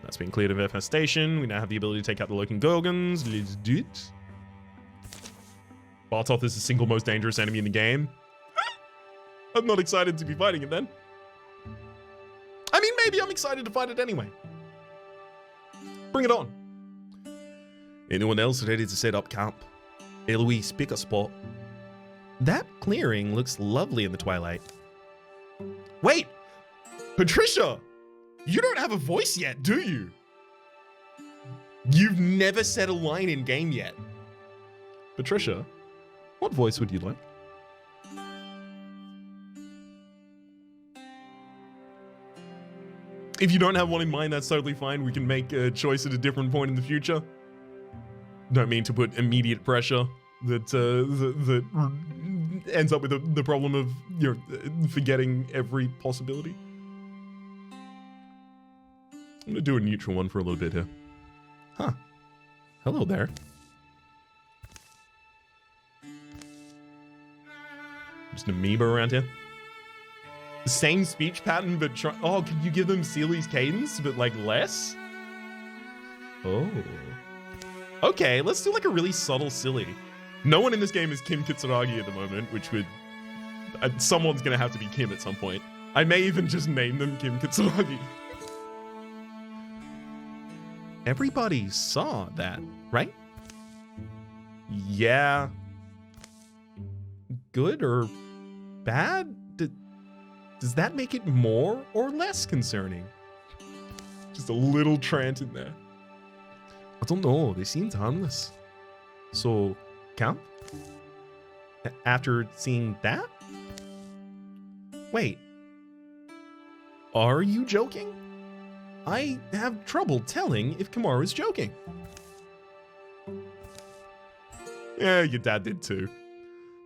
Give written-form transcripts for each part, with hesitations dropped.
That's been cleared of infestation. We now have the ability to take out the lurking Gorgons. Let's do it. Bartoth is the single most dangerous enemy in the game. I'm not excited to be fighting it then. I mean, maybe I'm excited to fight it anyway. Bring it on. Anyone else ready to set up camp? Eloise, pick a spot. That clearing looks lovely in the twilight. Wait! Patricia! You don't have a voice yet, do you? You've never said a line in game yet. Patricia, what voice would you like? If you don't have one in mind, that's totally fine. We can make a choice at a different point in the future. Don't mean to put immediate pressure that ends up with the problem of forgetting every possibility. I'm gonna do a neutral one for a little bit here. Huh. Hello there. Just an amoeba around here. Same speech pattern, but oh, can you give them Seely's cadence, but like less? Oh. Okay, let's do like a really subtle silly. No one in this game is Kim Kitsuragi at the moment, which would... someone's gonna have to be Kim at some point. I may even just name them Kim Kitsuragi. Everybody saw that, right? Yeah. Good or bad? Does that make it more or less concerning? Just a little Trant in there. I don't know, they seemed harmless. So, camp? After seeing that? Wait. Are you joking? I have trouble telling if Kimura's joking. Yeah, your dad did too.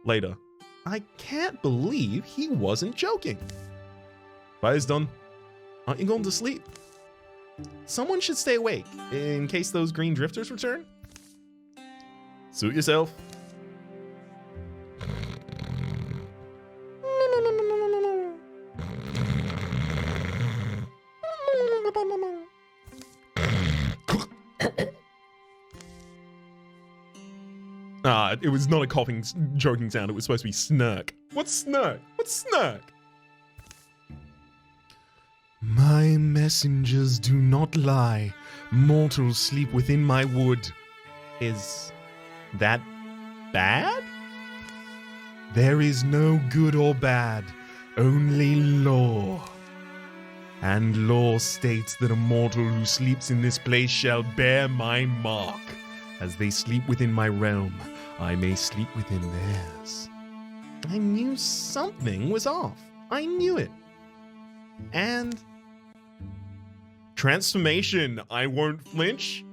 Later. I can't believe he wasn't joking. Fire's done. Aren't you going to sleep? Someone should stay awake in case those green drifters return. Suit yourself. It was not a coughing, joking sound. It was supposed to be snark. What's snark? What's snark? My messengers do not lie. Mortals sleep within my wood. Is that bad? There is no good or bad, only law. And law states that a mortal who sleeps in this place shall bear my mark. As they sleep within my realm, I may sleep within theirs. I knew something was off. I knew it. And... transformation, I won't flinch.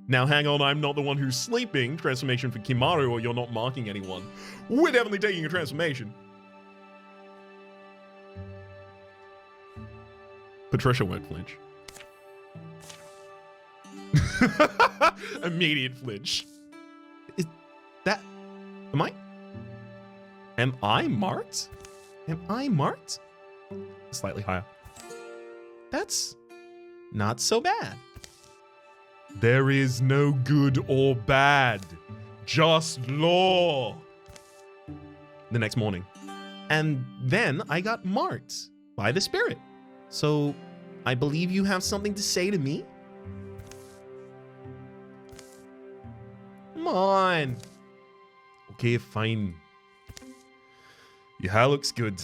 Now hang on, I'm not the one who's sleeping. Transformation for Kimaru, or you're not marking anyone. We're definitely taking a transformation. Patricia won't flinch. Immediate flinch. Is that... Am I marked? Am I marked? Slightly higher. That's not so bad. There is no good or bad, just law. The next morning. And then I got marked by the spirit. So I believe you have something to say to me? Come on. Okay, fine. Your hair looks good.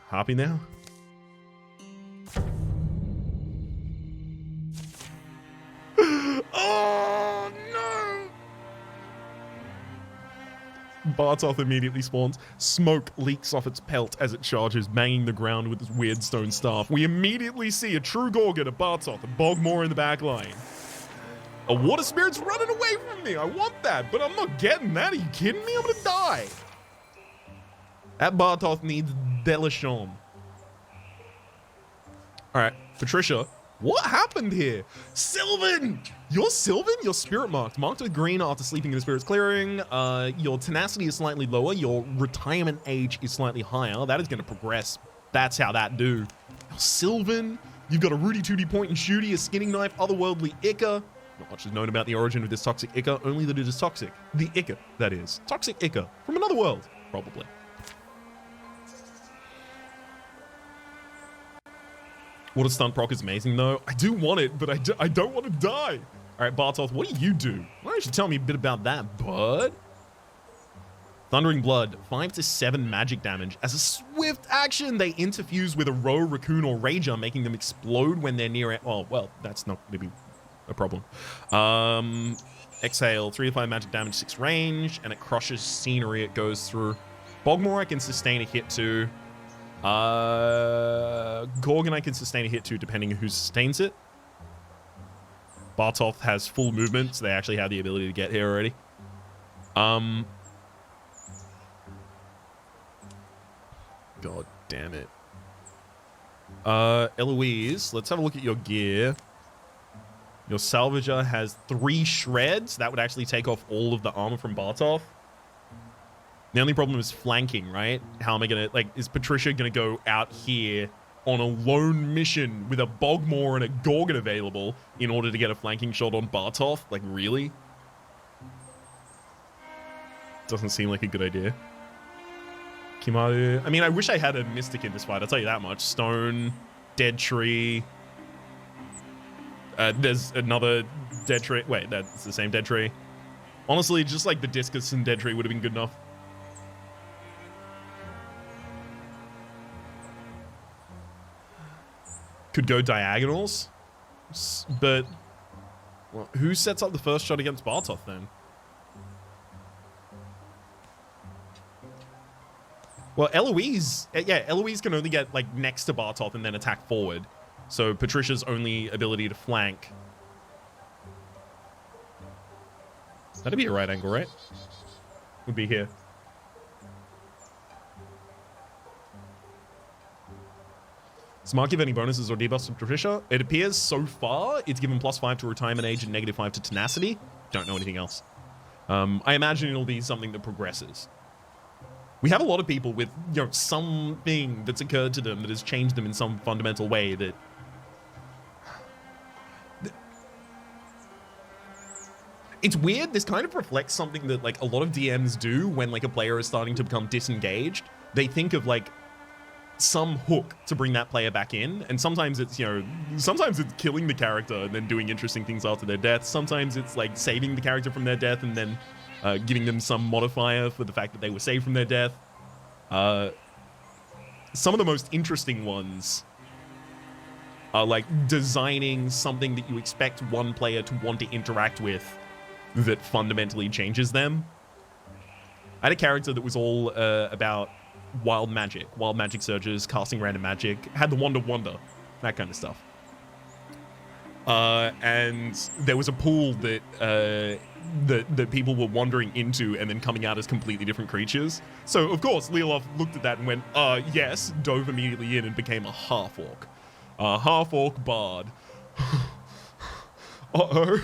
Happy now? Oh no! Bartoth immediately spawns. Smoke leaks off its pelt as it charges, banging the ground with its weird stone staff. We immediately see a true Gorgon, a Bartoth, a Bogmore in the back line. A water spirit's running away from me. I want that, but I'm not getting that. Are you kidding me? I'm gonna die. That Bartoth needs Delishon. All right, Patricia, what happened here? Sylvan! You're Sylvan? You're spirit marked. Marked with green after sleeping in the spirit's clearing. Your tenacity is slightly lower. Your retirement age is slightly higher. That is going to progress. That's how that do. You're Sylvan. You've got a Rudy Tooty point and shooty, a skinning knife, otherworldly Ica. Not much is known about the origin of this toxic Ica, only that it is toxic. The Ica, that is. Toxic Ica. From another world, probably. Water stunt proc is amazing, though. I do want it, but I don't want to die. All right, Bartoth, what do you do? Why don't you tell me a bit about that, bud? Thundering Blood, 5 to 7 magic damage. As a swift action, they interfuse with a row, raccoon, or rager, making them explode when they're near it. Oh, well, that's not going to be a problem. Exhale, 3 to 5 magic damage, 6 range, and it crushes scenery it goes through. Bogmore, I can sustain a hit to. Gorgon, I can sustain a hit to, depending on who sustains it. Bartoth has full movement, so they actually have the ability to get here already. God damn it. Eloise, let's have a look at your gear. Your Salvager has 3 shreds. That would actually take off all of the armor from Bartoth. The only problem is flanking, right? How am I gonna, like, is Patricia gonna go out here on a lone mission with a Bogmore and a Gorgon available in order to get a flanking shot on Bartoth? Like, really? Doesn't seem like a good idea. Kimaru. I mean, I wish I had a Mystic in this fight, I'll tell you that much. Stone, Dead Tree. There's another Dead Tree. Wait, that's the same Dead Tree. Honestly, just like the Discus and Dead Tree would have been good enough. Could go diagonals, but well, who sets up the first shot against Bartoth then? Well, Eloise, yeah, Eloise can only get like next to Bartoth and then attack forward. So Patricia's only ability to flank. That'd be a right angle, right? Would be here. Does Mark give any bonuses or debuffs to Patricia? It appears so far it's given +5 to retirement age and -5 to tenacity. Don't know anything else. I imagine it'll be something that progresses. We have a lot of people with, you know, something that's occurred to them that has changed them in some fundamental way that... It's weird. This kind of reflects something that, like, a lot of DMs do when, like, a player is starting to become disengaged. They think of, like, some hook to bring that player back in, and sometimes it's, you know, sometimes it's killing the character and then doing interesting things after their death. Sometimes it's like saving the character from their death and then giving them some modifier for the fact that they were saved from their death. Some of the most interesting ones are like designing something that you expect one player to want to interact with that fundamentally changes them. I had a character that was all about wild magic surges, casting random magic, had the wonder, that kind of stuff. And there was a pool that that people were wandering into and then coming out as completely different creatures. So of course Leolof looked at that and went, yes, dove immediately in and became a half-orc. A half-orc bard. Uh-oh.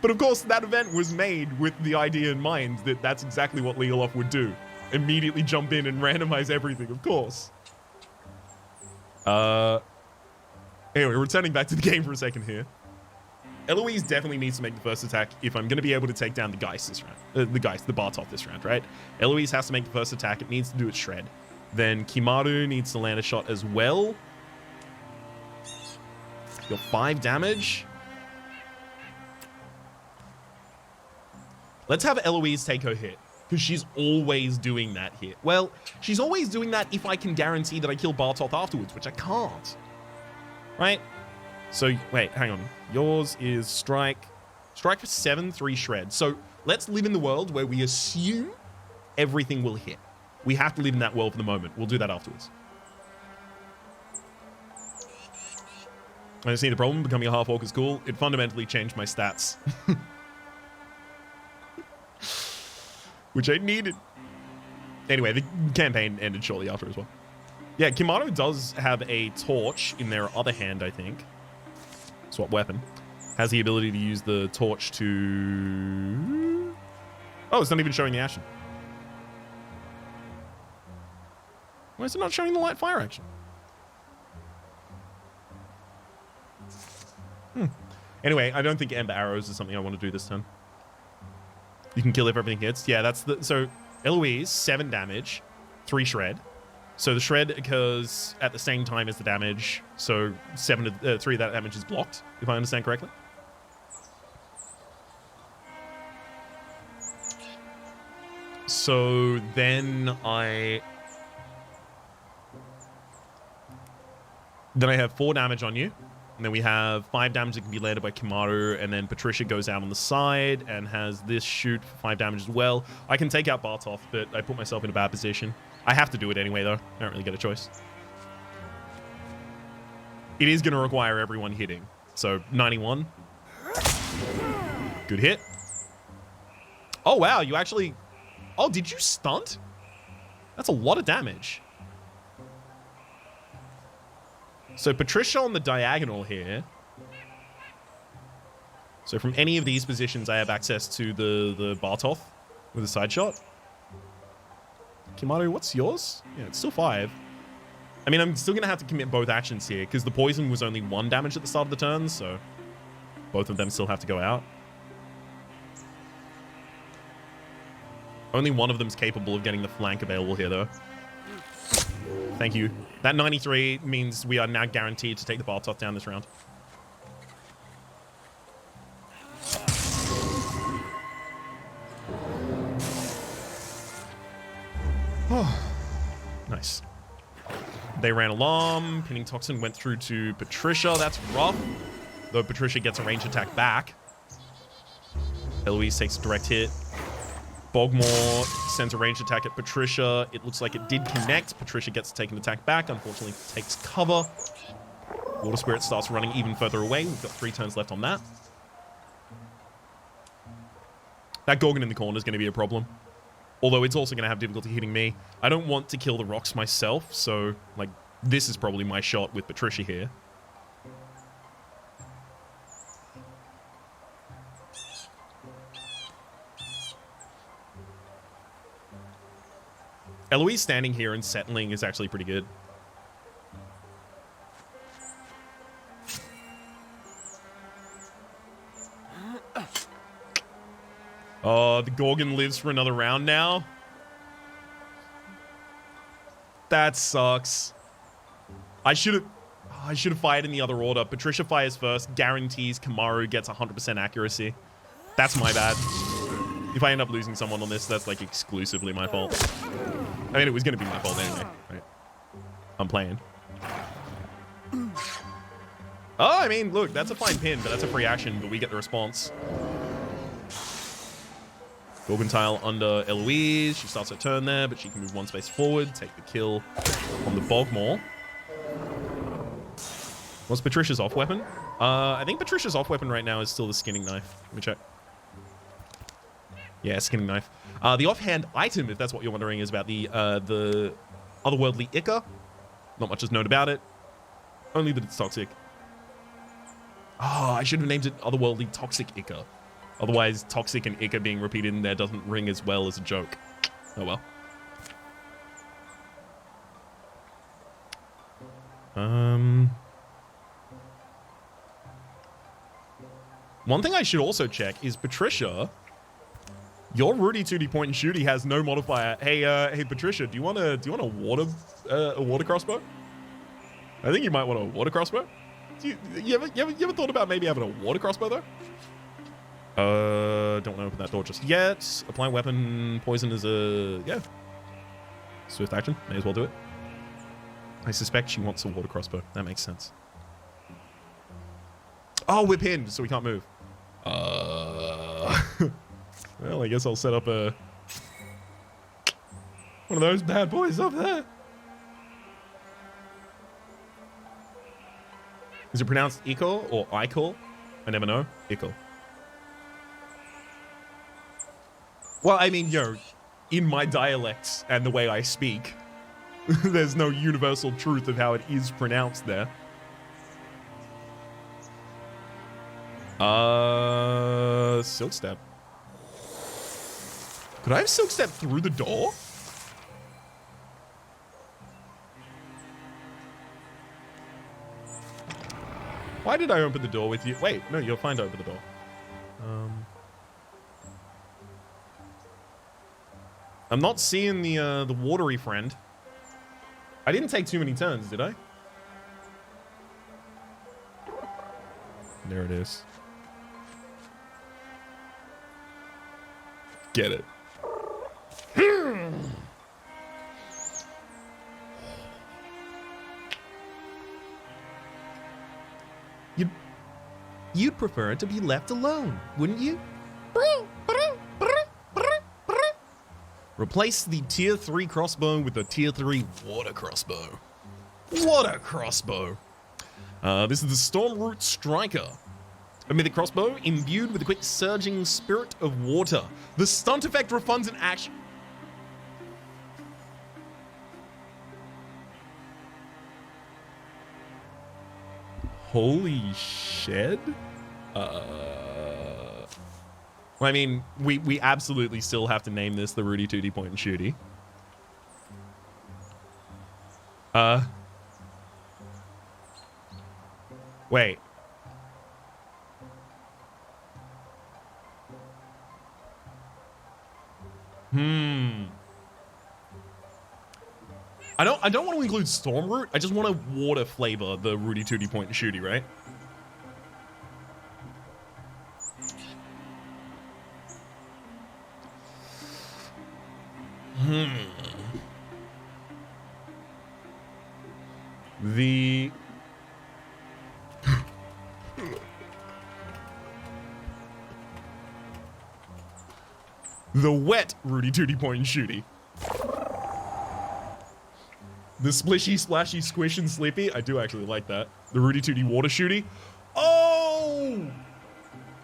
But of course, that event was made with the idea in mind that that's exactly what Leolof would do. Immediately jump in and randomize everything, of course. Anyway, returning back to the game for a second here. Eloise definitely needs to make the first attack if I'm going to be able to take down the Geist this round. The Bartoth this round, right? Eloise has to make the first attack. It needs to do its shred. Then Kimaru needs to land a shot as well. Got 5 damage. Let's have Eloise take her hit, because she's always doing that hit. Well, she's always doing that if I can guarantee that I kill Bartoth afterwards, which I can't. Right? So, wait, hang on. Yours is strike. Strike for 7, 3 shreds. So, let's live in the world where we assume everything will hit. We have to live in that world for the moment. We'll do that afterwards. I don't see the problem. Becoming a half-orc is cool. It fundamentally changed my stats. Which I needed. Anyway, the campaign ended shortly after as well. Yeah, Kimaru does have a torch in their other hand, I think. Swap weapon. Has the ability to use the torch to... Oh, it's not even showing the action. Why is it not showing the light fire action? Anyway, I don't think Ember Arrows is something I want to do this turn. You can kill if everything hits. Yeah, that's the... So, Eloise, 7 damage, 3 shred. So the shred occurs at the same time as the damage. So 3 of that damage is blocked, if I understand correctly. So then I have 4 damage on you. And then we have 5 damage that can be landed by Kimaru. And then Patricia goes out on the side and has this shoot for 5 damage as well. I can take out Bartov, but I put myself in a bad position. I have to do it anyway, though. I don't really get a choice. It is going to require everyone hitting. So 91. Good hit. Oh, wow. You actually... Oh, did you stunt? That's a lot of damage. So Patricia on the diagonal here. So from any of these positions, I have access to the Bartov with a side shot. Kimaru, what's yours? Yeah, it's still 5. I mean, I'm still going to have to commit both actions here because the poison was only 1 damage at the start of the turn, so both of them still have to go out. Only one of them's capable of getting the flank available here, though. Thank you. That 93 means we are now guaranteed to take the Bartov down this round. Oh, nice. They ran alarm. Pinning Toxin went through to Patricia. That's rough. Though Patricia gets a range attack back. Eloise takes a direct hit. Bogmore sends a ranged attack at Patricia. It looks like it did connect. Patricia gets to take an attack back. Unfortunately, takes cover. Water Spirit starts running even further away. We've got 3 turns left on that. That Gorgon in the corner is going to be a problem. Although it's also going to have difficulty hitting me. I don't want to kill the rocks myself, so like this is probably my shot with Patricia here. Eloise standing here and settling is actually pretty good. Oh, the Gorgon lives for another round now. That sucks. I should have fired in the other order. Patricia fires first, guarantees Kimaru gets 100% accuracy. That's my bad. If I end up losing someone on this, that's like exclusively my fault. I mean, it was going to be my fault anyway, right? I'm playing. Oh, I mean, look, that's a fine pin, but that's a free action, but we get the response. Gorgon tile under Eloise. She starts her turn there, but she can move 1 space forward, take the kill on the Bogmore. What's Patricia's off weapon? I think Patricia's off weapon right now is still the skinning knife. Let me check. Yeah, skinning knife. The offhand item, if that's what you're wondering, is about the otherworldly Ichor. Not much is known about it. Only that it's toxic. Oh, I should have named it otherworldly toxic Ichor. Otherwise, toxic and Ichor being repeated in there doesn't ring as well as a joke. Oh well. One thing I should also check is Patricia. Your Rudy Tooty point and shooty has no modifier. Hey, Patricia, do you want a water crossbow? I think you might want a water crossbow. You ever thought about maybe having a water crossbow though? Don't want to open that door just yet. Apply weapon. Poison is yeah. Swift action. May as well do it. I suspect she wants a water crossbow. That makes sense. Oh, we're pinned, so we can't move. Well, I guess I'll set up one of those bad boys up there. Is it pronounced Ichor or Ichor? I never know. Ichor. Well, I mean, in my dialects and the way I speak, there's no universal truth of how it is pronounced there. Silk Step. Could I have Silk Step through the door? Why did I open the door with you? Wait, no, you're fine to open the door. I'm not seeing the watery friend. I didn't take too many turns, did I? There it is. Get it. You'd prefer it to be left alone, wouldn't you? Replace the tier 3 crossbow with a tier 3 water crossbow. Water crossbow. This is the Stormroot Striker. A mythic crossbow imbued with a quick surging spirit of water. The stunt effect refunds an action. Holy shit. I mean, we absolutely still have to name this the Rudy Tooty Point and Shooty. Wait. I don't want to include Stormroot. I just want to water flavor the Rudy Tooty Point and Shooty, right? The wet Rudy Tooty Point and Shooty. The splishy, splashy, squish, and sleepy. I do actually like that. The Rudy Tooty Water Shooty. Oh!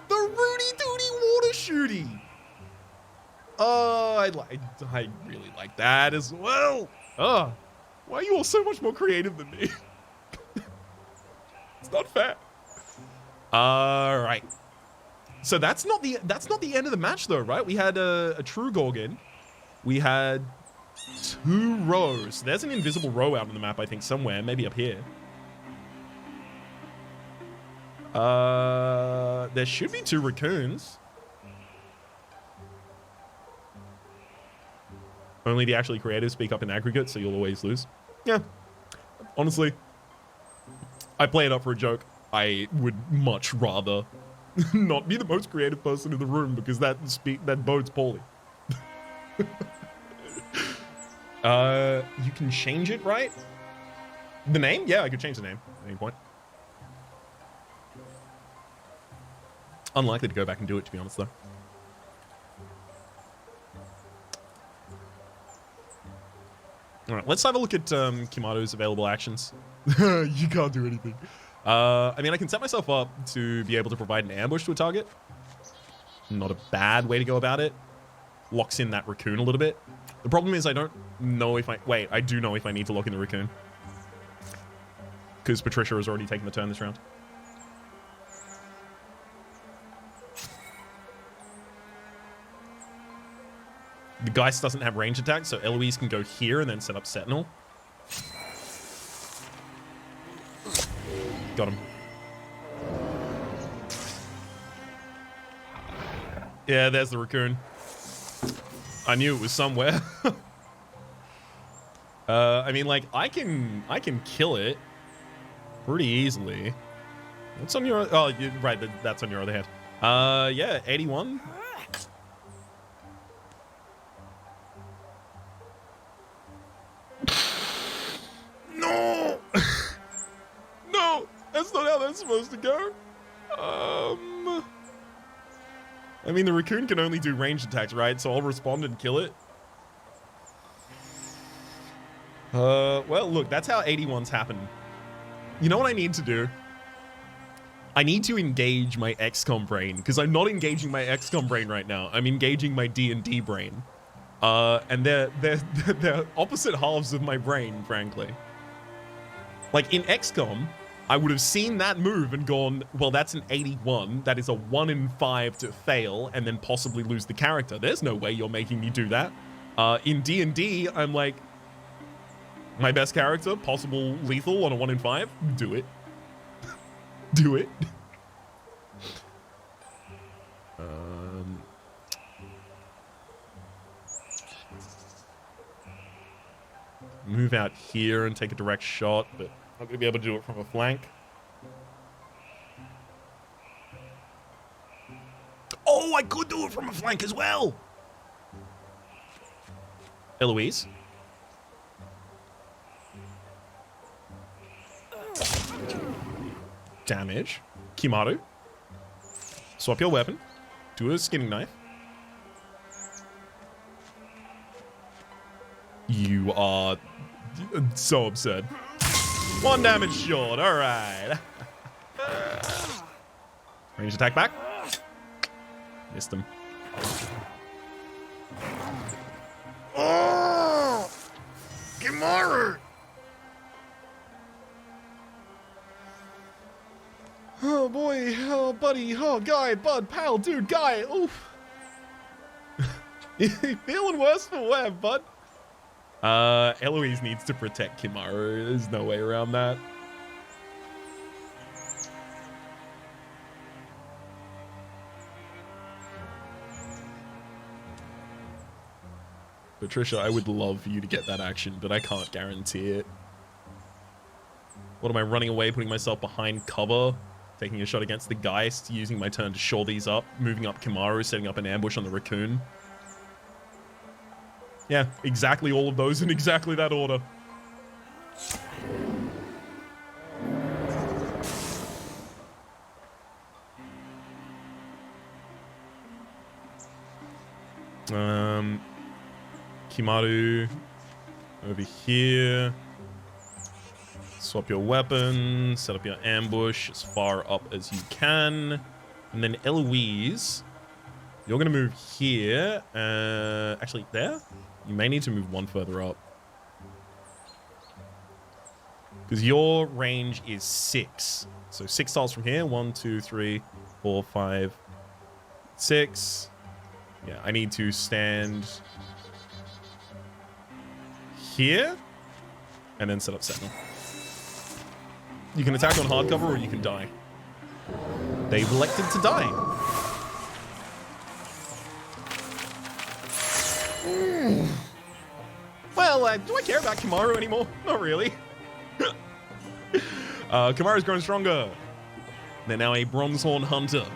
The Rudy Tooty Water Shooty. Oh, I really like that as well. Oh, why are you all so much more creative than me? It's not fair. All right. So that's not the end of the match though, right? We had a true Gorgon. We had 2 rows. There's an invisible row out on the map, I think, somewhere, maybe up here. There should be 2 raccoons. Only the actually creative speak up in aggregate, so you'll always lose. Yeah. Honestly, I play it up for a joke. I would much rather not be the most creative person in the room because that bodes poorly. You can change it, right? The name? Yeah, I could change the name at any point. Unlikely to go back and do it, to be honest, though. All right, let's have a look at Kimato's available actions. You can't do anything. I mean, I can set myself up to be able to provide an ambush to a target. Not a bad way to go about it. Locks in that raccoon a little bit. The problem is I don't know if I... Wait, I do know if I need to lock in the raccoon. Because Patricia has already taken the turn this round. The Geist doesn't have range attack, so Eloise can go here and then set up Sentinel. Got him. Yeah, there's the raccoon. I knew it was somewhere. I mean, like, I can kill it pretty easily. What's on your... Oh, right, that's on your other hand. Yeah, 81. No! No! That's not how that's supposed to go. I mean, the raccoon can only do ranged attacks, right? So I'll respond and kill it. Well, look, that's how 81s happen. You know what I need to do? I need to engage my XCOM brain, because I'm not engaging my XCOM brain right now. I'm engaging my D&D brain. And they're opposite halves of my brain, frankly. Like, in XCOM, I would have seen that move and gone, well, that's an 81. That is a 1 in 5 to fail and then possibly lose the character. There's no way you're making me do that. In D&D, I'm like, my best character, possible lethal on a 1 in 5, do it. Do it. Move out here and take a direct shot, but not going to be able to do it from a flank. Oh, I could do it from a flank as well. Eloise. Damage. Kimaru. Swap your weapon. Do a skinning knife. You are so absurd. 1 damage short. All right. Ranged attack back. Missed him. Oh! Kimaru! Oh boy, oh buddy, oh guy, bud, pal, dude, guy, oof. You feeling worse for wear, bud? Eloise needs to protect Kimaru. There's no way around that. Patricia, I would love for you to get that action, but I can't guarantee it. What am I running away, putting myself behind cover, taking a shot against the Geist, using my turn to shore these up, moving up Kimaru, setting up an ambush on the Raccoon? Yeah, exactly all of those in exactly that order. Kimaru over here. Swap your weapon, set up your ambush as far up as you can. And then Eloise, you're going to move here. Actually, there? You may need to move one further up. Because your range is 6. So 6 tiles from here. 1, 2, 3, 4, 5, 6. Yeah, I need to stand here and then set up Sentinel. You can attack on hardcover or you can die. They've elected to die. Well, do I care about Kimaru anymore? Not really. Kimaru's grown stronger. They're now a Bronzehorn Hunter.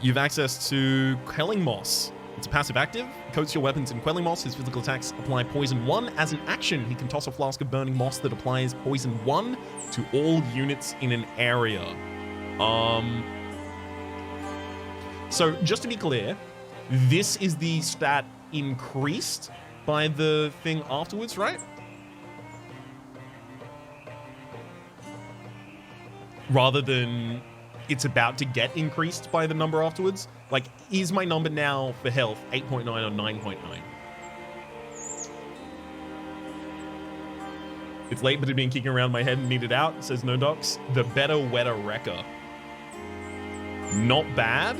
You've access to Quelling Moss. It's a passive active. Coats your weapons in Quelling Moss. His physical attacks apply Poison 1. As an action, he can toss a flask of Burning Moss that applies Poison 1 to all units in an area. So, just to be clear, this is the stat increased by the thing afterwards, right? Rather than it's about to get increased by the number afterwards. Like, is my number now for health 8.9 or 9.9? It's late, but it's been kicking around my head and needed out, says No Docs. The better, wetter wrecker. Not bad.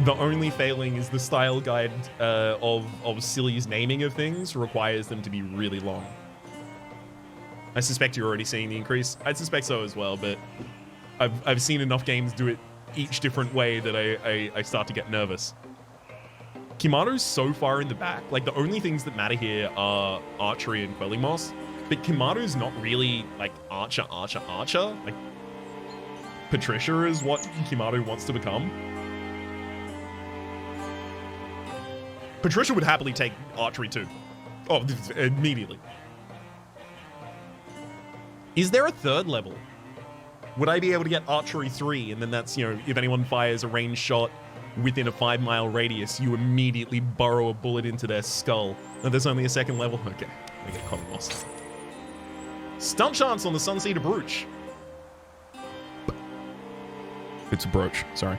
The only failing is the style guide of Silly's naming of things requires them to be really long. I suspect you're already seeing the increase. I suspect so as well, but I've seen enough games do it each different way that I start to get nervous. Kimaru's so far in the back. Like, the only things that matter here are archery and Quelling Moss, but Kimaru's not really like archer. Like, Patricia is what Kimaru wants to become. Patricia would happily take archery too. Oh, immediately. Is there a third level? Would I be able to get archery 3? And then that's, you know, if anyone fires a ranged shot within a 5-mile radius, you immediately burrow a bullet into their skull. No, there's only a second level. Okay, I get Quelling Moss. Stunt chance on the Sunseeker Brooch. It's a brooch, sorry.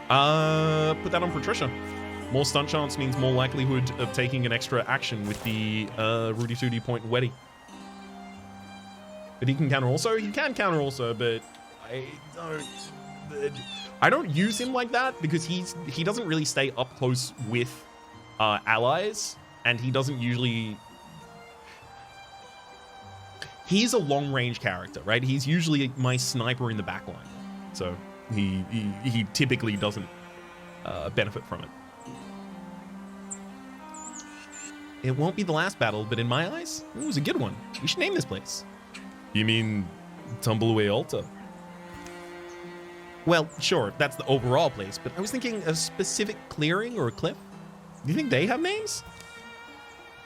Put that on Patricia. More stunt chance means more likelihood of taking an extra action with the Rudy Tooty Point Weddy. But he can counter also? He can counter also, but I don't use him like that because he doesn't really stay up close with allies, and he doesn't usually... he's a long-range character, right? He's usually my sniper in the backline. So he typically doesn't benefit from it. It won't be the last battle, but in my eyes, it was a good one. We should name this place. You mean Tumbleaway Altar? Well, sure, that's the overall place, but I was thinking a specific clearing or a cliff. Do you think they have names?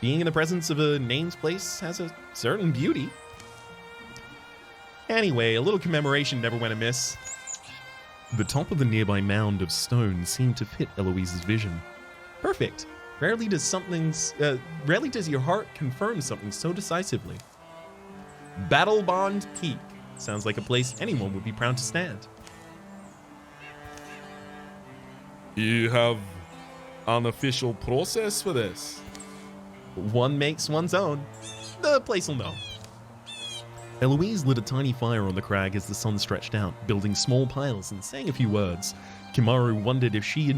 Being in the presence of a named place has a certain beauty. Anyway, a little commemoration never went amiss. The top of the nearby mound of stone seemed to fit Eloise's vision. Perfect. Rarely does your heart confirm something so decisively. Battle Bond Peak. Sounds like a place anyone would be proud to stand. You have an official process for this? One makes one's own. The place will know. Eloise lit a tiny fire on the crag as the sun stretched out, building small piles and saying a few words. Kimaru wondered if she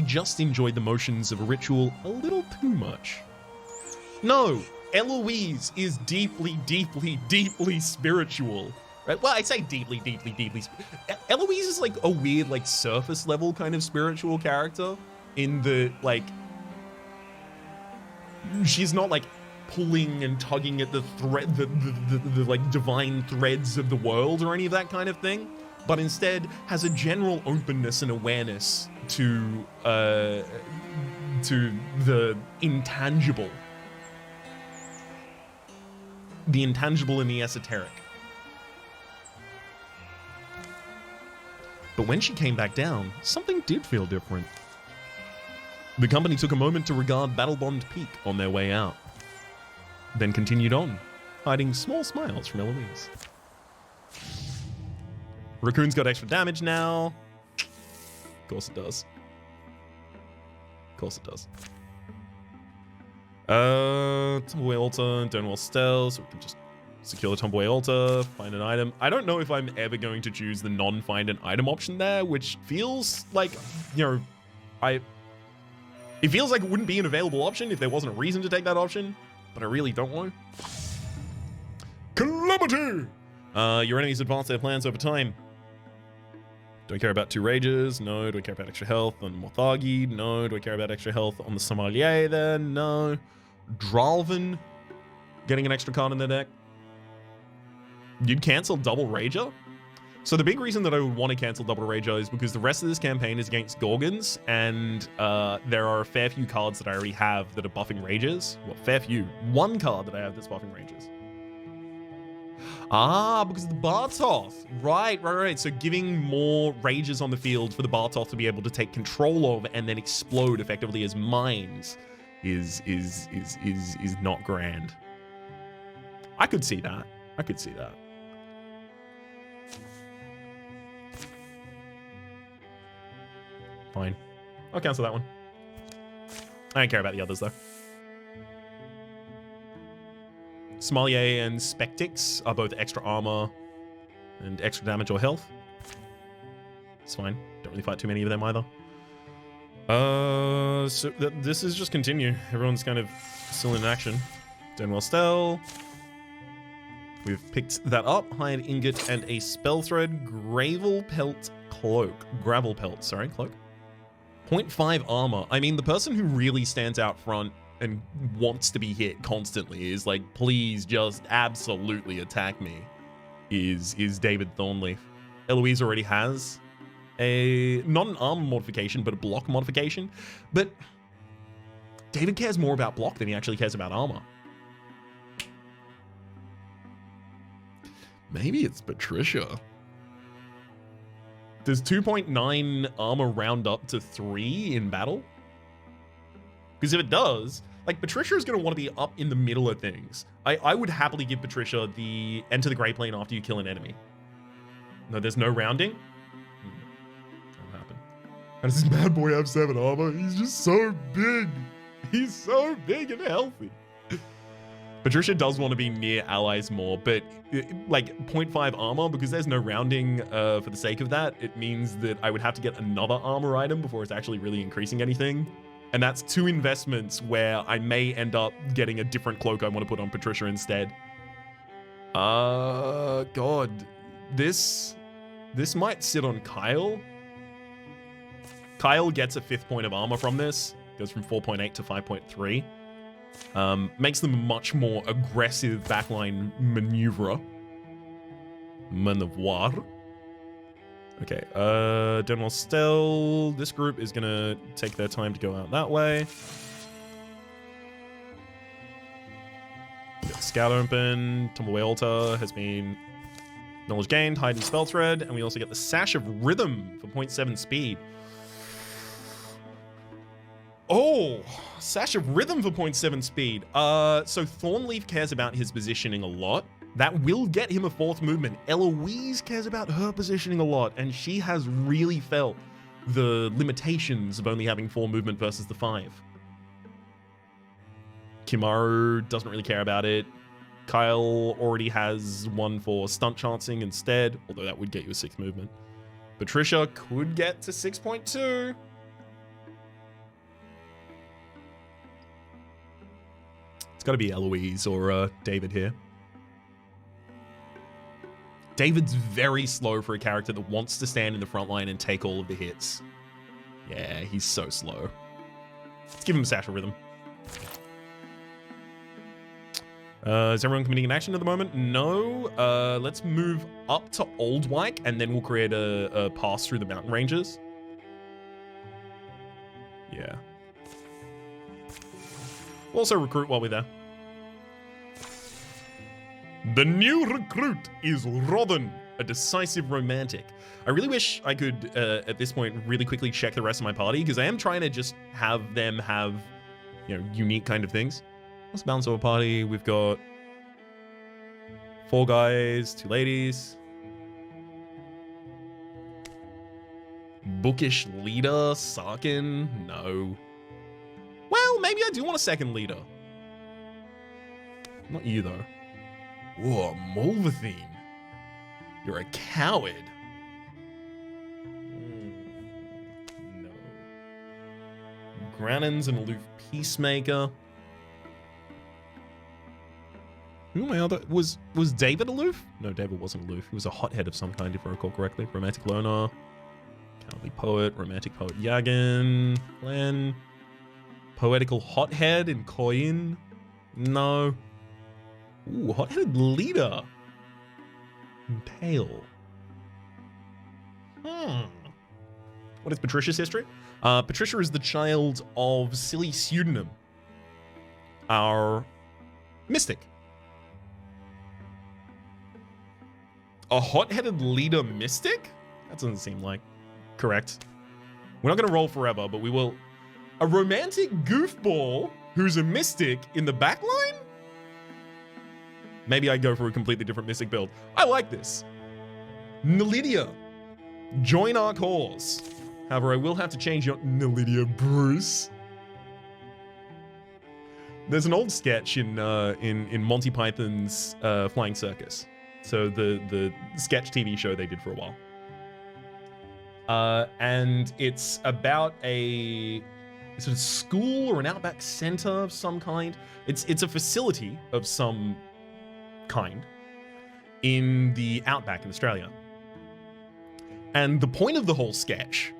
just enjoyed the motions of a ritual a little too much. No, Eloise is deeply, deeply, deeply spiritual. Right? Well, I say deeply, deeply, deeply. Eloise is like a weird, like surface level kind of spiritual character in the like. She's not like pulling and tugging at the thread, the like divine threads of the world or any of that kind of thing, but instead has a general openness and awareness to the intangible and the esoteric. But when she came back down, something did feel different. The company took a moment to regard Battlebond Peak on their way out, then continued on, hiding small smiles from Eloise. Raccoon's got extra damage now. Of course it does. Of course it does. Tumbleaway Altar, Donewell Stealth, so we can just secure the Tumbleaway Altar, find an item. I don't know if I'm ever going to choose the non-find an item option there, which feels like, you know, it feels like it wouldn't be an available option if there wasn't a reason to take that option, but I really don't want to. Calamity! Your enemies advance their plans over time. Do I care about 2 rages? No. Do I care about extra health on Morthagi? No. Do I care about extra health on the Sommelier then? No. Dralvin getting an extra card in their deck. You'd cancel double Rager? So the big reason that I would want to cancel double Rager is because the rest of this campaign is against Gorgons, and there are a fair few cards that I already have that are buffing Rages. Well, fair few. One card that I have that's buffing Rages. Ah, because of the Bartoth. Right. So giving more Rages on the field for the Bartoth to be able to take control of and then explode effectively as mines is not grand. I could see that. Fine. I'll cancel that one. I don't care about the others, though. Sommelier and Spectix are both extra armor and extra damage or health. It's fine. Don't really fight too many of them either. So this is just continue. Everyone's kind of still in action. Donewell Stell. We've picked that up. Hired Ingot and a Spell Thread. Gravel Pelt Cloak. Gravel Pelt, sorry, Cloak. 0.5 armor. I mean, the person who really stands out front and wants to be hit constantly is like, please just absolutely attack me, is David Thornleaf. Eloise already has not an armor modification, but a block modification. But David cares more about block than he actually cares about armor. Maybe it's Patricia. Does 2.9 armor round up to 3 in battle? Because if it does, like, Patricia is going to want to be up in the middle of things. I would happily give Patricia the enter the Grey Plane after you kill an enemy. No, there's no rounding? That'll happen. How does this bad boy have 7 armor? He's just so big. He's so big and healthy. Patricia does want to be near allies more, but like 0.5 armor, because there's no rounding for the sake of that, it means that I would have to get another armor item before it's actually really increasing anything. And that's 2 investments where I may end up getting a different cloak I want to put on Patricia instead. God. This might sit on Kyle. Kyle gets a 5th point of armor from this. Goes from 4.8 to 5.3. Makes them a much more aggressive backline maneuverer. Maneuver. Okay, Denwell Stell. This group is gonna take their time to go out that way. Get the scout open. Tumbleweed Altar has been knowledge gained, hide and spell thread, and we also get the Sash of Rhythm for 0.7 speed. Oh, Sash of Rhythm for 0.7 speed. So Thornleaf cares about his positioning a lot. That will get him a 4th movement. Eloise cares about her positioning a lot, and she has really felt the limitations of only having 4 movement versus the 5. Kimaru doesn't really care about it. Kyle already has one for stunt chancing instead, although that would get you a 6th movement. Patricia could get to 6.2. It's got to be Eloise or David here. David's very slow for a character that wants to stand in the front line and take all of the hits. Yeah, he's so slow. Let's give him a Sash of Rhythm. Is everyone committing an action at the moment? No. Let's move up to Old Wyke, and then we'll create a pass through the mountain ranges. Yeah. We'll also recruit while we're there. The new recruit is Rodden, a decisive romantic. I really wish I could, at this point, really quickly check the rest of my party, because I am trying to just have them have, you know, unique kind of things. Let's balance our party. We've got 4 guys, 2 ladies. Bookish leader, Sarkin? No. Well, maybe I do want a 2nd leader. Not you, though. Whoa, Mulvathine. You're a coward. No. Grannon's an aloof peacemaker. Who am I other? Was David aloof? No, David wasn't aloof. He was a hothead of some kind, if I recall correctly. Romantic loner. Cowardly poet. Romantic poet Yagin. Glenn. Poetical hothead in Koyin. No. Ooh, hot-headed leader. Pale. What is Patricia's history? Patricia is the child of Silly Pseudonym, our mystic. A hot-headed leader mystic? That doesn't seem like correct. We're not going to roll forever, but we will. A romantic goofball who's a mystic in the backline? Maybe I go for a completely different mystic build. I like this. Nelidia, join our cause. However, I will have to change your Nelidia Bruce. There's an old sketch in Monty Python's Flying Circus. So the sketch TV show they did for a while. And it's about a sort of school or an outback center of some kind. It's a facility of some kind in the outback in Australia. And the point of the whole sketch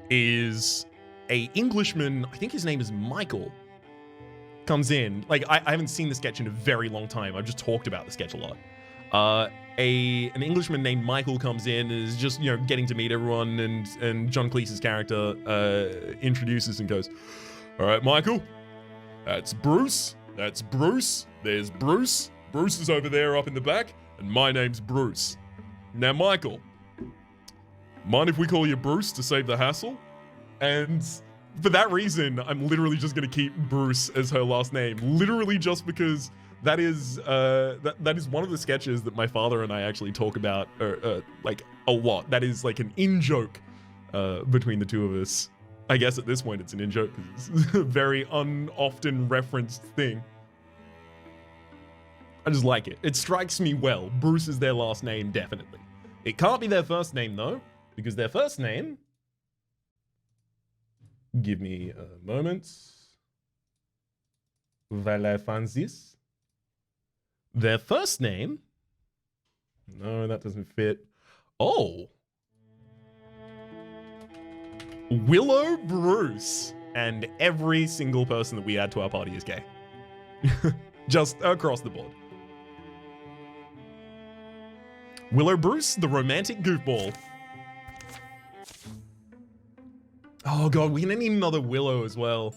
is a Englishman, I think his name is Michael, comes in. Like, I haven't seen the sketch in a very long time. I've just talked about the sketch a lot. An Englishman named Michael comes in and is just, you know, getting to meet everyone, and John Cleese's character introduces and goes, "All right, Michael, that's Bruce. That's Bruce. There's Bruce. Bruce is over there up in the back, and my name's Bruce. Now, Michael, mind if we call you Bruce to save the hassle?" And for that reason, I'm literally just going to keep Bruce as her last name. Literally just because that is that is one of the sketches that my father and I actually talk about like a lot. That is like an in-joke between the two of us. I guess at this point it's an in-joke because it's a very often referenced thing. I just like it. It strikes me well. Bruce is their last name, definitely. It can't be their first name, though, because their first name... Give me a moment. Their first name No, that doesn't fit. Oh. Willow Bruce. And every single person that we add to our party is gay. Just across the board. Willow Bruce, the romantic goofball. Oh god, we're gonna need another Willow as well.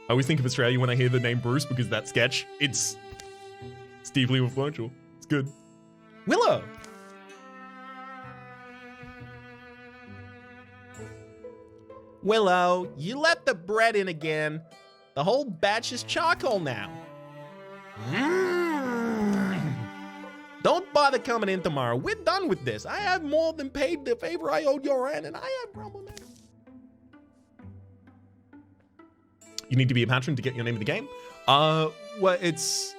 I always think of Australia when I hear the name Bruce because that sketch, it's deeply influential. It's good. Willow! Willow, you let the bread in again. The whole batch is charcoal now. Don't bother coming in tomorrow. We're done with this. I have more than paid the favor I owed your aunt, and I have problem with it. You need to be a patron to get your name in the game. Well, it's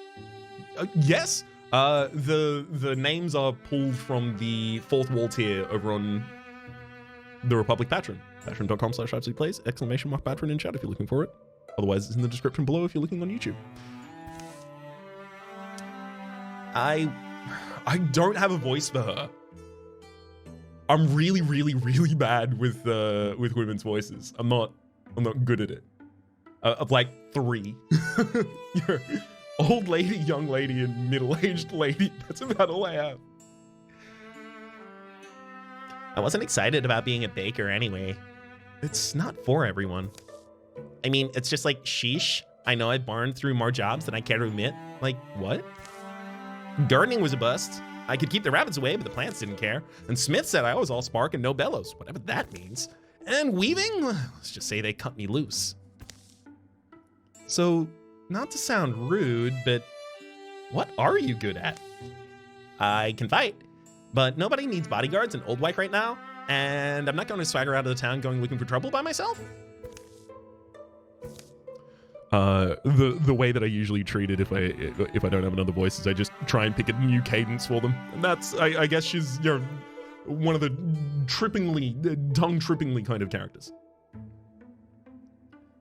yes. The names are pulled from the fourth wall tier over on the Republic Patron. Patreon.com/RhapsodyPlays, !patron in chat if you're looking for it. Otherwise, it's in the description below if you're looking on YouTube. I don't have a voice for her. I'm really, really, really bad with women's voices. I'm not good at it. Of like 3. You're old lady, young lady, and middle-aged lady. That's about all I have. I wasn't excited about being a baker anyway. It's not for everyone. I mean, it's just like, sheesh. I know I burned through more jobs than I care to admit. Like, what? Gardening was a bust. I could keep the rabbits away, but the plants didn't care. And Smith said I was all spark and no bellows, whatever that means. And weaving, let's just say they cut me loose. So, not to sound rude, but what are you good at? I can fight, but nobody needs bodyguards in Old White right now, and I'm not going to swagger out of the town going looking for trouble by myself. The way that I usually treat it if I don't have another voice is I just try and pick a new cadence for them, and that's I guess she's, you know, one of the tongue-trippingly kind of characters.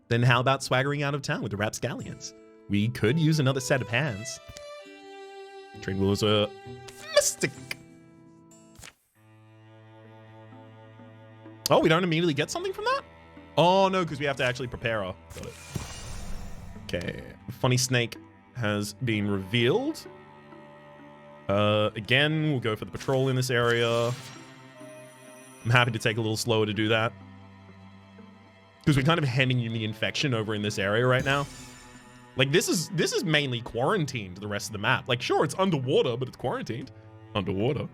Then how about swaggering out of town with the Rapscallions? We could use another set of hands. Trade wheels are mystic. Oh, we don't immediately get something from that? Oh no, because we have to actually prepare her. Got it. Okay, Funny Snake has been revealed. Again, we'll go for the patrol in this area. I'm happy to take a little slower to do that, because we're kind of handing you the infection over in this area right now. Like, this is mainly quarantined the rest of the map. Like, sure, it's underwater, but it's quarantined. Underwater.